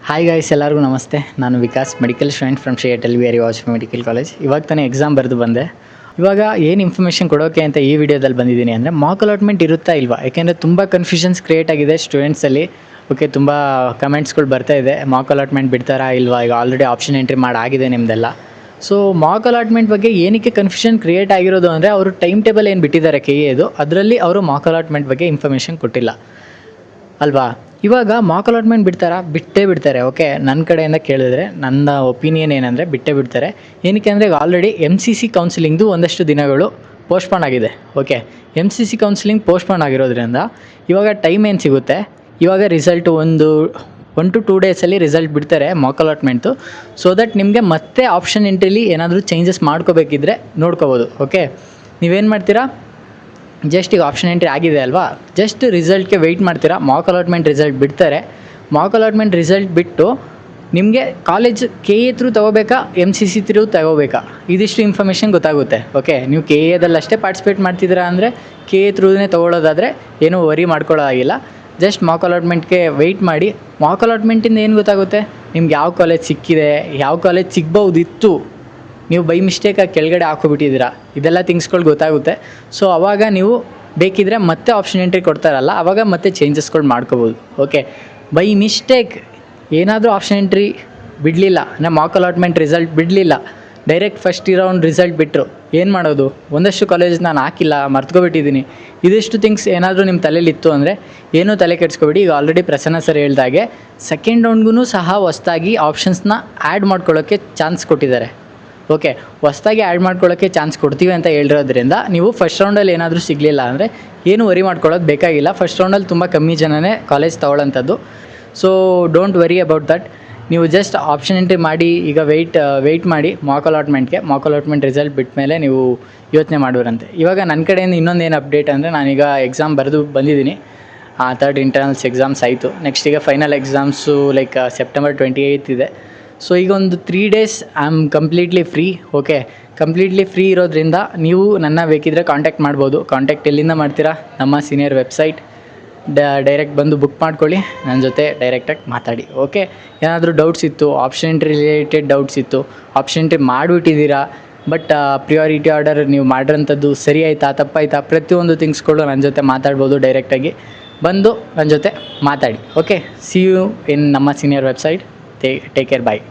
Hi guys, ಎಲ್ಲರಿಗೂ ನಮಸ್ತೆ. ನಾನು Vikas, medical student from Shri Atal Bihari Vajpayee medical college. ಇವಾಗ ತಾನೇ ಎಕ್ಸಾಮ್ ಬರೆದು ಬಂದೆ. ಇವಾಗ ಏನು ಇನ್ಫಾರ್ಮೇಷನ್ ಕೊಡೋಕೆ ಅಂತ ಈ ವಿಡಿಯೋದಲ್ಲಿ ಬಂದಿದ್ದೀನಿ ಅಂದರೆ, ಮಾಕ್ ಅಲಾಟ್ಮೆಂಟ್ ಇರುತ್ತಾ ಇಲ್ವಾ? ಯಾಕೆಂದರೆ ತುಂಬ ಕನ್ಫ್ಯೂಷನ್ಸ್ ಕ್ರಿಯೇಟ್ ಆಗಿದೆ ಸ್ಟೂಡೆಂಟ್ಸಲ್ಲಿ. ಓಕೆ, ತುಂಬ ಕಮೆಂಟ್ಸ್ಗಳು ಬರ್ತಾ ಇದೆ, ಮಾಕ್ ಅಲಾಟ್ಮೆಂಟ್ ಬಿಡ್ತಾರಾ ಇಲ್ವಾ? ಈಗ ಆಲ್ರೆಡಿ ಆಪ್ಷನ್ ಎಂಟ್ರಿ ಮಾಡಾಗಿದೆ ನಿಮ್ಮದೆಲ್ಲ. ಸೊ ಮಾಕ್ ಅಲಾಟ್ಮೆಂಟ್ ಬಗ್ಗೆ ಏನಕ್ಕೆ ಕನ್ಫ್ಯೂಷನ್ ಕ್ರಿಯೇಟ್ ಆಗಿರೋದು ಅಂದರೆ, ಅವರು ಟೈಮ್ ಟೇಬಲ್ ಏನು ಬಿಟ್ಟಿದ್ದಾರೆ KA ಅದರಲ್ಲಿ ಅವರು ಮಾಕ್ ಅಲಾಟ್ಮೆಂಟ್ ಬಗ್ಗೆ ಇನ್ಫಾರ್ಮೇಷನ್ ಕೊಟ್ಟಿಲ್ಲ ಅಲ್ವಾ? ಇವಾಗ ಮಾಕ್ ಅಲಾಟ್ಮೆಂಟ್ ಬಿಟ್ಟೇ ಬಿಡ್ತಾರೆ. ಓಕೆ, ನನ್ನ ಕಡೆಯಿಂದ ಕೇಳಿದ್ರೆ ನನ್ನ ಒಪಿನಿಯನ್ ಏನಂದರೆ ಬಿಟ್ಟೇ ಬಿಡ್ತಾರೆ. ಏನಕ್ಕೆ ಅಂದರೆ, ಈಗ ಆಲ್ರೆಡಿ MCC ಕೌನ್ಸಿಲಿಂಗ್ದು ಒಂದಷ್ಟು ದಿನಗಳು ಪೋಸ್ಟ್ಪೋನ್ ಆಗಿದೆ. ಓಕೆ, MCC ಕೌನ್ಸಿಲಿಂಗ್ ಪೋಸ್ಟ್ಪೋನ್ ಆಗಿರೋದ್ರಿಂದ ಇವಾಗ ಟೈಮ್ ಏನು ಸಿಗುತ್ತೆ, ಇವಾಗ ರಿಸಲ್ಟು 1 to 2 ಡೇಸಲ್ಲಿ ರಿಸಲ್ಟ್ ಬಿಡ್ತಾರೆ ಮಾಕ್ ಅಲಾಟ್ಮೆಂಟು. ಸೊ ದಟ್ ನಿಮಗೆ ಮತ್ತೆ ಆಪ್ಷನ್ ಎಂಟ್ರಿಲಿ ಏನಾದರೂ ಚೇಂಜಸ್ ಮಾಡ್ಕೋಬೇಕಿದ್ರೆ ನೋಡ್ಕೋಬೋದು. ಓಕೆ, ನೀವೇನು ಮಾಡ್ತೀರಾ, ಜಸ್ಟ್ ಈಗ ಆಪ್ಷನ್ ಎಂಟ್ರಿ ಆಗಿದೆ ಅಲ್ವಾ, ಜಸ್ಟ್ ರಿಸಲ್ಟ್ಗೆ ವೆಯ್ಟ್ ಮಾಡ್ತೀರಾ. ಮಾಕ್ ಅಲಾಟ್ಮೆಂಟ್ ರಿಸಲ್ಟ್ ಬಿಡ್ತಾರೆ. ಮಾಕ್ ಅಲಾಟ್ಮೆಂಟ್ ರಿಸಲ್ಟ್ ಬಿಟ್ಟು ನಿಮಗೆ ಕಾಲೇಜ್ KA ಥ್ರೂ ತೊಗೋಬೇಕಾ, MCC ಥ್ರೂ ತೊಗೋಬೇಕಾ, ಇದಿಷ್ಟು ಇನ್ಫಾರ್ಮೇಷನ್ ಗೊತ್ತಾಗುತ್ತೆ. ಓಕೆ, ನೀವು KAದಲ್ಲಷ್ಟೇ ಪಾರ್ಟಿಸಿಪೇಟ್ ಮಾಡ್ತಿದ್ದೀರಾ ಅಂದರೆ KA ಥ್ರೂನೇ ತೊಗೊಳ್ಳೋದಾದರೆ ಏನೂ ವರಿ ಮಾಡ್ಕೊಳ್ಳೋದಾಗಿಲ್ಲ. ಜಸ್ಟ್ ಮಾಕ್ ಅಲಾಟ್ಮೆಂಟ್ಗೆ ವೆಯ್ಟ್ ಮಾಡಿ. ಮಾಕ್ ಅಲಾಟ್ಮೆಂಟಿಂದ ಏನು ಗೊತ್ತಾಗುತ್ತೆ, ನಿಮ್ಗೆ ಯಾವ ಕಾಲೇಜ್ ಸಿಕ್ಕಿದೆ, ಯಾವ ಕಾಲೇಜ್ ಸಿಗ್ಬೋದಿತ್ತು, ನೀವು ಬೈ ಮಿಸ್ಟೇಕಾಗಿ ಕೆಳಗಡೆ ಹಾಕೋಬಿಟ್ಟಿದ್ದೀರಾ, ಇದೆಲ್ಲ ಥಿಂಗ್ಸ್ಗಳು ಗೊತ್ತಾಗುತ್ತೆ. ಸೊ ಆವಾಗ ನೀವು ಬೇಕಿದ್ದರೆ ಮತ್ತೆ ಆಪ್ಷನ್ ಎಂಟ್ರಿ ಕೊಡ್ತಾರಲ್ಲ, ಆವಾಗ ಮತ್ತೆ ಚೇಂಜಸ್ಗಳು ಮಾಡ್ಕೋಬೋದು. ಓಕೆ, ಬೈ ಮಿಸ್ಟೇಕ್ ಏನಾದರೂ ಆಪ್ಷನ್ ಎಂಟ್ರಿ ಬಿಡಲಿಲ್ಲ ಅಂದರೆ ಮಾಕ್ ಅಲಾಟ್ಮೆಂಟ್ ರಿಸಲ್ಟ್ ಬಿಡಲಿಲ್ಲ, ಡೈರೆಕ್ಟ್ ಫಸ್ಟ್ ರೌಂಡ್ ರಿಸಲ್ಟ್ ಬಿಟ್ಟರು, ಏನು ಮಾಡೋದು? ಒಂದಷ್ಟು ಕಾಲೇಜ್ ನಾನು ಹಾಕಿಲ್ಲ, ಮರ್ತ್ಕೊಬಿಟ್ಟಿದ್ದೀನಿ. ಇದಿಷ್ಟು ಥಿಂಗ್ಸ್ ಏನಾದರೂ ನಿಮ್ಮ ತಲೆಯಲ್ಲಿತ್ತು ಅಂದರೆ ಏನೂ ತಲೆ ಕೆಡಿಸ್ಕೊಬೇಡಿ. ಈಗ ಆಲ್ರೆಡಿ ಪ್ರಸನ್ನ ಸರ್ ಹೇಳ್ದಾಗೆ ಸೆಕೆಂಡ್ ರೌಂಡ್ಗೂ ಸಹ ಹೊಸ್ದಾಗಿ ಆಪ್ಷನ್ಸ್ನ ಆ್ಯಡ್ ಮಾಡ್ಕೊಳ್ಳೋಕ್ಕೆ ಚಾನ್ಸ್ ಕೊಟ್ಟಿದ್ದಾರೆ. ಓಕೆ, ಹೊಸ್ದಾಗಿ ಆ್ಯಡ್ ಮಾಡ್ಕೊಳ್ಳೋಕ್ಕೆ ಚಾನ್ಸ್ ಕೊಡ್ತೀವಿ ಅಂತ ಹೇಳಿರೋದ್ರಿಂದ ನೀವು ಫಸ್ಟ್ ರೌಂಡಲ್ಲಿ ಏನಾದರೂ ಸಿಗಲಿಲ್ಲ ಅಂದರೆ ಏನು ವರಿ ಮಾಡ್ಕೊಳ್ಳೋದು ಬೇಕಾಗಿಲ್ಲ. ಫಸ್ಟ್ ರೌಂಡಲ್ಲಿ ತುಂಬ ಕಮ್ಮಿ ಜನನೇ ಕಾಲೇಜ್ ತೊಗೊಳ್ಳೋಂಥದ್ದು. So don't worry about that. ನೀವು ಜಸ್ಟ್ ಆಪ್ಷನ್ ಎಂಟ್ರಿ ಮಾಡಿ. ಈಗ ವೆಯ್ಟ್ ಮಾಡಿ ಮಾಕ್ ಅಲಾಟ್ಮೆಂಟ್ ರಿಸಲ್ಟ್ ಬಿಟ್ಟ ಮೇಲೆ ನೀವು ಯೋಚನೆ ಮಾಡೋರಂತೆ. ಇವಾಗ ನನ್ನ ಕಡೆಯಿಂದ ಇನ್ನೊಂದೇನು ಅಪ್ಡೇಟ್ ಅಂದರೆ, ನಾನೀಗ ಎಕ್ಸಾಮ್ ಬರೆದು ಬಂದಿದ್ದೀನಿ. 3rd ಇಂಟರ್ನಲ್ಸ್ ಎಕ್ಸಾಮ್ಸ್ ಆಯಿತು. ನೆಕ್ಸ್ಟ್ ಈಗ ಫೈನಲ್ ಎಕ್ಸಾಮ್ಸು ಲೈಕ್ September 28 ಇದೆ. ಸೊ ಈಗ ಒಂದು 3 days I am completely free. Okay, completely free ಇರೋದ್ರಿಂದ ನೀವು ನನ್ನ ಬೇಕಿದ್ದರೆ ಕಾಂಟ್ಯಾಕ್ಟ್ ಮಾಡ್ಬೋದು. ಕಾಂಟ್ಯಾಕ್ಟ್ ಎಲ್ಲಿಂದ ಮಾಡ್ತೀರಾ, ನಮ್ಮ ಸೀನಿಯರ್ ವೆಬ್ಸೈಟ್ ಡೈರೆಕ್ಟ್ ಬಂದು ಬುಕ್ ಮಾಡ್ಕೊಳ್ಳಿ, ನನ್ನ ಜೊತೆ ಡೈರೆಕ್ಟಾಗಿ ಮಾತಾಡಿ. ಓಕೆ, ಏನಾದರೂ ಡೌಟ್ಸ್ ಇತ್ತು, ಆಪ್ಷನ್ ಎಂಟ್ರಿ ರಿಲೇಟೆಡ್ ಡೌಟ್ಸ್ ಇತ್ತು, ಆಪ್ಷನ್ ಎಂಟ್ರಿ ಮಾಡಿಬಿಟ್ಟಿದ್ದೀರಾ ಬಟ್ ಪ್ರಿಯಾರಿಟಿ ಆರ್ಡರ್ ನೀವು ಮಾಡಿರೋಂಥದ್ದು ಸರಿ ಆಯಿತಾ ತಪ್ಪಾಯಿತಾ, ಪ್ರತಿಯೊಂದು ಥಿಂಗ್ಸ್ಗಳು ನನ್ನ ಜೊತೆ ಮಾತಾಡ್ಬೋದು. ಡೈರೆಕ್ಟಾಗಿ ಬಂದು ನನ್ನ ಜೊತೆ ಮಾತಾಡಿ. ಓಕೆ, ಸಿ ಯು ಇನ್ ನಮ್ಮ ಸೀನಿಯರ್ ವೆಬ್ಸೈಟ್. ಟೇಕ್ ಕೇರ್, ಬಾಯ್.